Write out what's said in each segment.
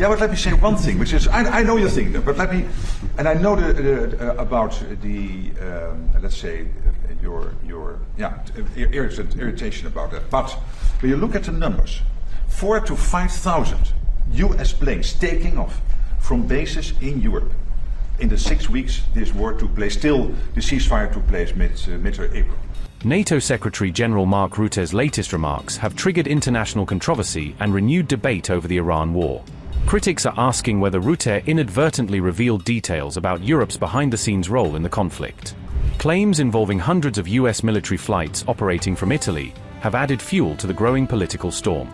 Yeah, but let me say one thing, which is, I know you're thinking that, but let me, and I know about the, let's say, your irritation about that. But when you look at the numbers, 4,000 to 5,000 U.S. planes taking off from bases in Europe in the 6 weeks this war took place. Still, the ceasefire took place mid-April. NATO Secretary-General Mark Rutte's latest remarks have triggered international controversy and renewed debate over the Iran war. Critics are asking whether Rutte inadvertently revealed details about Europe's behind-the-scenes role in the conflict. Claims involving hundreds of U.S. military flights operating from Italy have added fuel to the growing political storm.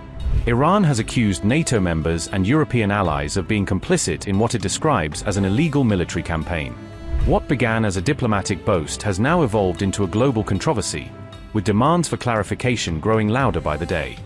Iran has accused NATO members and European allies of being complicit in what it describes as an illegal military campaign. What began as a diplomatic boast has now evolved into a global controversy, with demands for clarification growing louder by the day.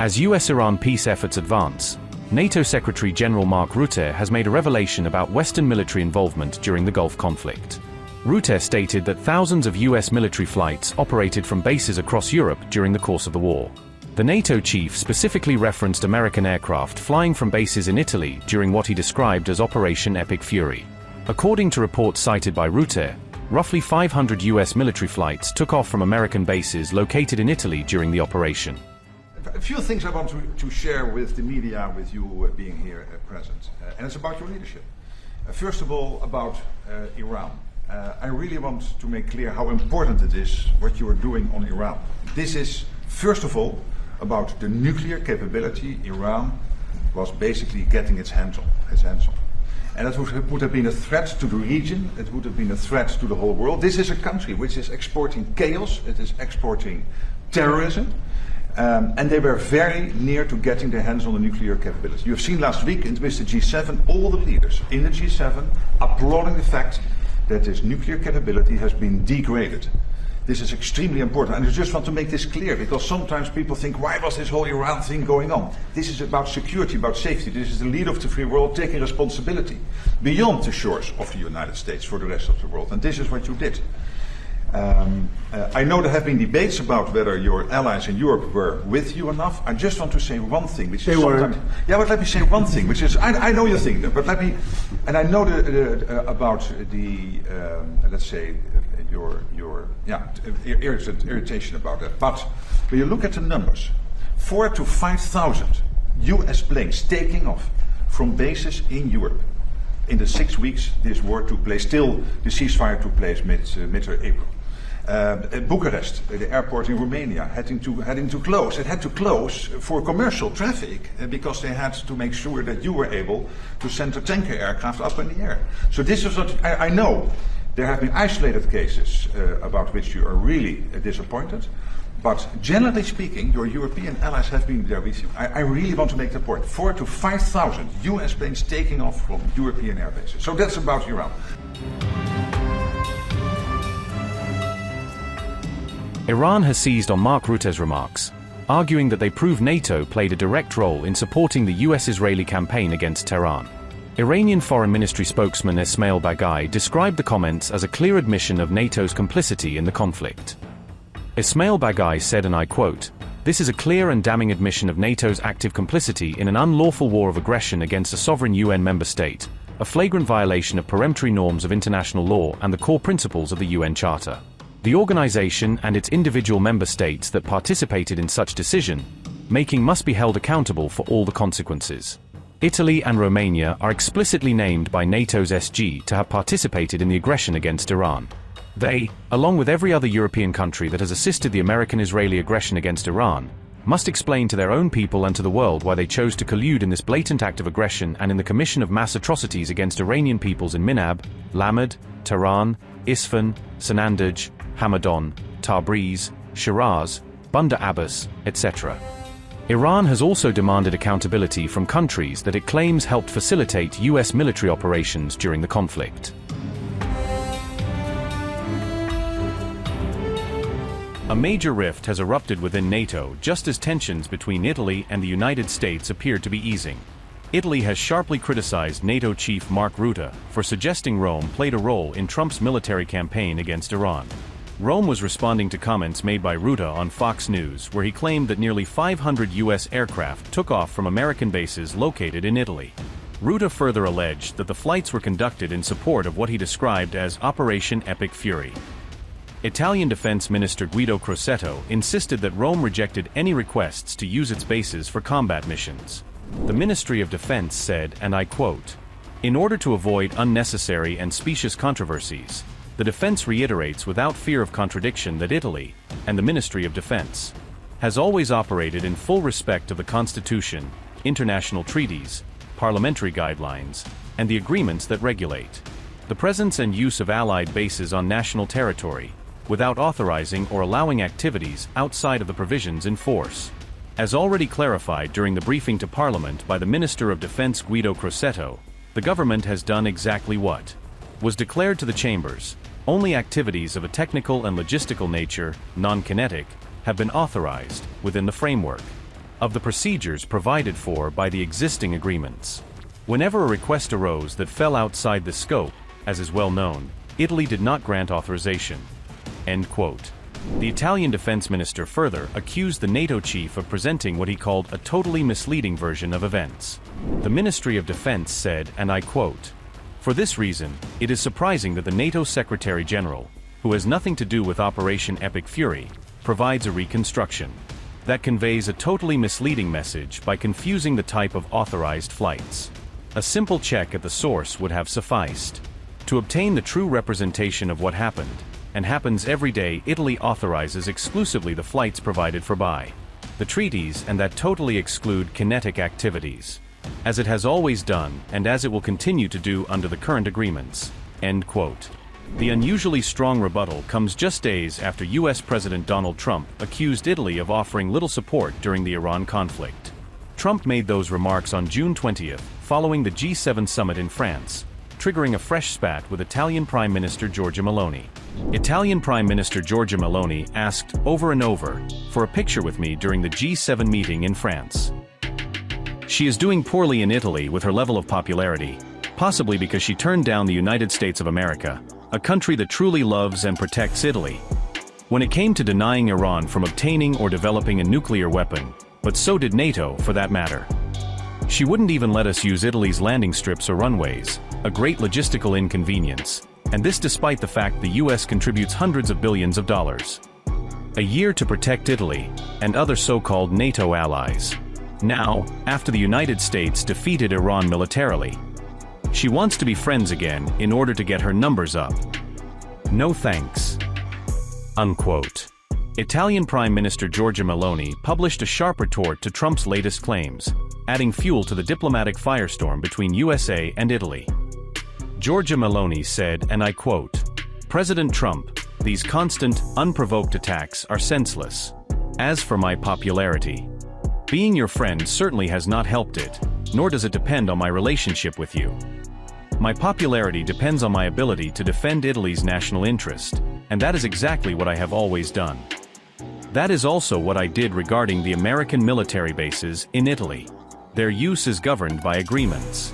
As US-Iran peace efforts advance, NATO Secretary-General Mark Rutte has made a revelation about Western military involvement during the Gulf conflict. Rutte stated that thousands of US military flights operated from bases across Europe during the course of the war. The NATO chief specifically referenced American aircraft flying from bases in Italy during what he described as Operation Epic Fury. According to reports cited by Rutte, roughly 500 US military flights took off from American bases located in Italy during the operation. A few things I want to share with the media, with you being here present, and it's about your leadership. First of all, about Iran. I really want to make clear how important it is what you are doing on Iran. This is, first of all, about the nuclear capability Iran was basically getting its hands on. And that would have been a threat to the region, it would have been a threat to the whole world. This is a country which is exporting chaos, it is exporting terrorism, and they were very near to getting their hands on the nuclear capability. You have seen last week with the G7, all the leaders in the G7 applauding the fact that this nuclear capability has been degraded. This is extremely important, and I just want to make this clear, because sometimes people think, why was this whole Iran thing going on? This is about security, about safety. This is the leader of the free world taking responsibility beyond the shores of the United States for the rest of the world, and this is what you did. I know there have been debates about whether your allies in Europe were with you enough. I just want to say one thing, which is sometimes... Yeah, but let me say one thing, which is, I know you're thinking that, but let me, and I know about the, let's say, your irritation about that. But when you look at the numbers, 4,000 to 5,000 US planes taking off from bases in Europe in the 6 weeks this war took place. Still, the ceasefire took place mid-April. Bucharest, the airport in Romania, having to close. It had to close for commercial traffic because they had to make sure that you were able to send a tanker aircraft up in the air. So this is what I know. There have been isolated cases about which you are really disappointed, but generally speaking, your European allies have been there with you. I really want to make the point. 4,000 to 5,000 US planes taking off from European air bases. So that's about Iran. Iran has seized on Mark Rutte's remarks, arguing that they prove NATO played a direct role in supporting the U.S. Israeli campaign against Tehran. Iranian Foreign Ministry spokesman Ismail Baghai described the comments as a clear admission of NATO's complicity in the conflict. Ismail Baghai said, and I quote, "This is a clear and damning admission of NATO's active complicity in an unlawful war of aggression against a sovereign UN member state, a flagrant violation of peremptory norms of international law and the core principles of the UN Charter. The organization and its individual member states that participated in such decision-making must be held accountable for all the consequences. Italy and Romania are explicitly named by NATO's SG to have participated in the aggression against Iran. They, along with every other European country that has assisted the American-Israeli aggression against Iran, must explain to their own people and to the world why they chose to collude in this blatant act of aggression and in the commission of mass atrocities against Iranian peoples in Minab, Lamed, Tehran, Isfahan, Sanandaj, Hamadan, Tabriz, Shiraz, Bandar Abbas, etc. Iran has also demanded accountability from countries that it claims helped facilitate US military operations during the conflict. A major rift has erupted within NATO just as tensions between Italy and the United States appear to be easing. Italy has sharply criticized NATO chief Mark Rutte for suggesting Rome played a role in Trump's military campaign against Iran. Rome was responding to comments made by Rutte on Fox News, where he claimed that nearly 500 U.S. aircraft took off from American bases located in Italy. Rutte further alleged that the flights were conducted in support of what he described as Operation Epic Fury. Italian Defense Minister Guido Crosetto insisted that Rome rejected any requests to use its bases for combat missions. The Ministry of Defense said, and I quote, "In order to avoid unnecessary and specious controversies, the defense reiterates without fear of contradiction that Italy, and the Ministry of Defense, has always operated in full respect of the Constitution, international treaties, parliamentary guidelines, and the agreements that regulate the presence and use of Allied bases on national territory, without authorizing or allowing activities outside of the provisions in force." As already clarified during the briefing to Parliament by the Minister of Defense Guido Crosetto, the government has done exactly what was declared to the chambers. Only activities of a technical and logistical nature, non-kinetic, have been authorized within the framework of the procedures provided for by the existing agreements. Whenever a request arose that fell outside the scope, as is well known, Italy did not grant authorization. End quote. The Italian defense minister further accused the NATO chief of presenting what he called a totally misleading version of events. The Ministry of Defense said, and I quote, "For this reason, it is surprising that the NATO Secretary General, who has nothing to do with Operation Epic Fury, provides a reconstruction that conveys a totally misleading message by confusing the type of authorized flights. A simple check at the source would have sufficed to obtain the true representation of what happened, and happens every day. Italy authorizes exclusively the flights provided for by the treaties and that totally exclude kinetic activities, as it has always done and as it will continue to do under the current agreements." End quote. The unusually strong rebuttal comes just days after U.S. President Donald Trump accused Italy of offering little support during the Iran conflict. Trump made those remarks on June 20th, following the G7 summit in France, triggering a fresh spat with Italian Prime Minister Giorgia Meloni. Italian Prime Minister Giorgia Meloni asked over and over for a picture with me during the G7 meeting in France. She is doing poorly in Italy with her level of popularity, possibly because she turned down the United States of America, a country that truly loves and protects Italy, when it came to denying Iran from obtaining or developing a nuclear weapon, but so did NATO for that matter. She wouldn't even let us use Italy's landing strips or runways, a great logistical inconvenience, and this despite the fact the US contributes hundreds of billions of dollars a year to protect Italy and other so-called NATO allies. Now, after the United States defeated Iran militarily, she wants to be friends again in order to get her numbers up. No thanks. Unquote. Italian Prime Minister Giorgia Meloni published a sharp retort to Trump's latest claims, adding fuel to the diplomatic firestorm between USA and Italy. Giorgia Meloni said, and I quote, "President Trump, these constant, unprovoked attacks are senseless. As for my popularity, being your friend certainly has not helped it, nor does it depend on my relationship with you. My popularity depends on my ability to defend Italy's national interest, and that is exactly what I have always done. That is also what I did regarding the American military bases in Italy. Their use is governed by agreements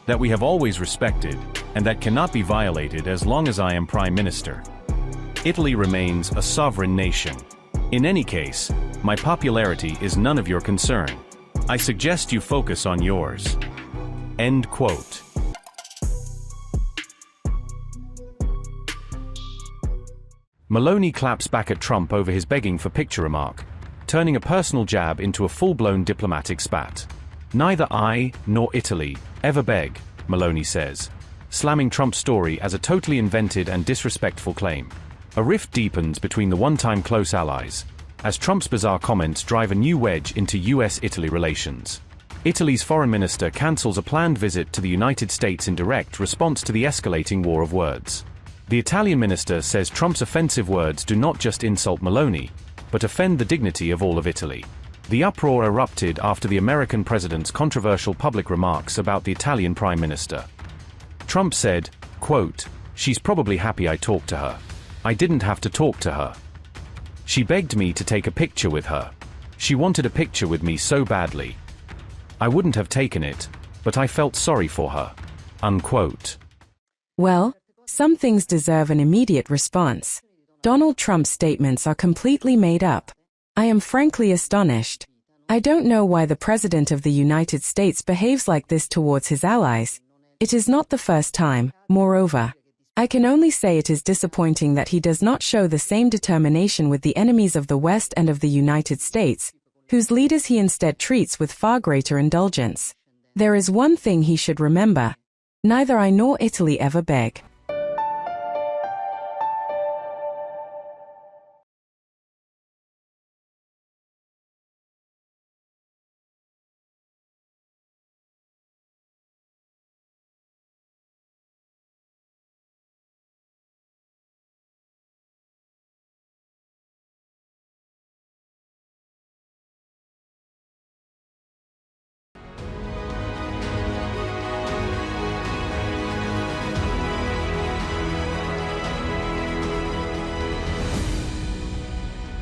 that we have always respected, and that cannot be violated as long as I am Prime Minister. Italy remains a sovereign nation. In any case, my popularity is none of your concern. I suggest you focus on yours." End quote. Meloni claps back at Trump over his begging for picture remark, turning a personal jab into a full-blown diplomatic spat. "Neither I, nor Italy, ever beg," Meloni says, slamming Trump's story as a totally invented and disrespectful claim. A rift deepens between the one-time close allies, as Trump's bizarre comments drive a new wedge into US-Italy relations. Italy's foreign minister cancels a planned visit to the United States in direct response to the escalating war of words. The Italian minister says Trump's offensive words do not just insult Meloni, but offend the dignity of all of Italy. The uproar erupted after the American president's controversial public remarks about the Italian prime minister. Trump said, quote, "She's probably happy I talked to her. I didn't have to talk to her. She begged me to take a picture with her. She wanted a picture with me so badly. I wouldn't have taken it, but I felt sorry for her." Unquote. Well, some things deserve an immediate response. Donald Trump's statements are completely made up. I am frankly astonished. I don't know why the President of the United States behaves like this towards his allies. It is not the first time, moreover. I can only say it is disappointing that he does not show the same determination with the enemies of the West and of the United States, whose leaders he instead treats with far greater indulgence. There is one thing he should remember. Neither I nor Italy ever beg.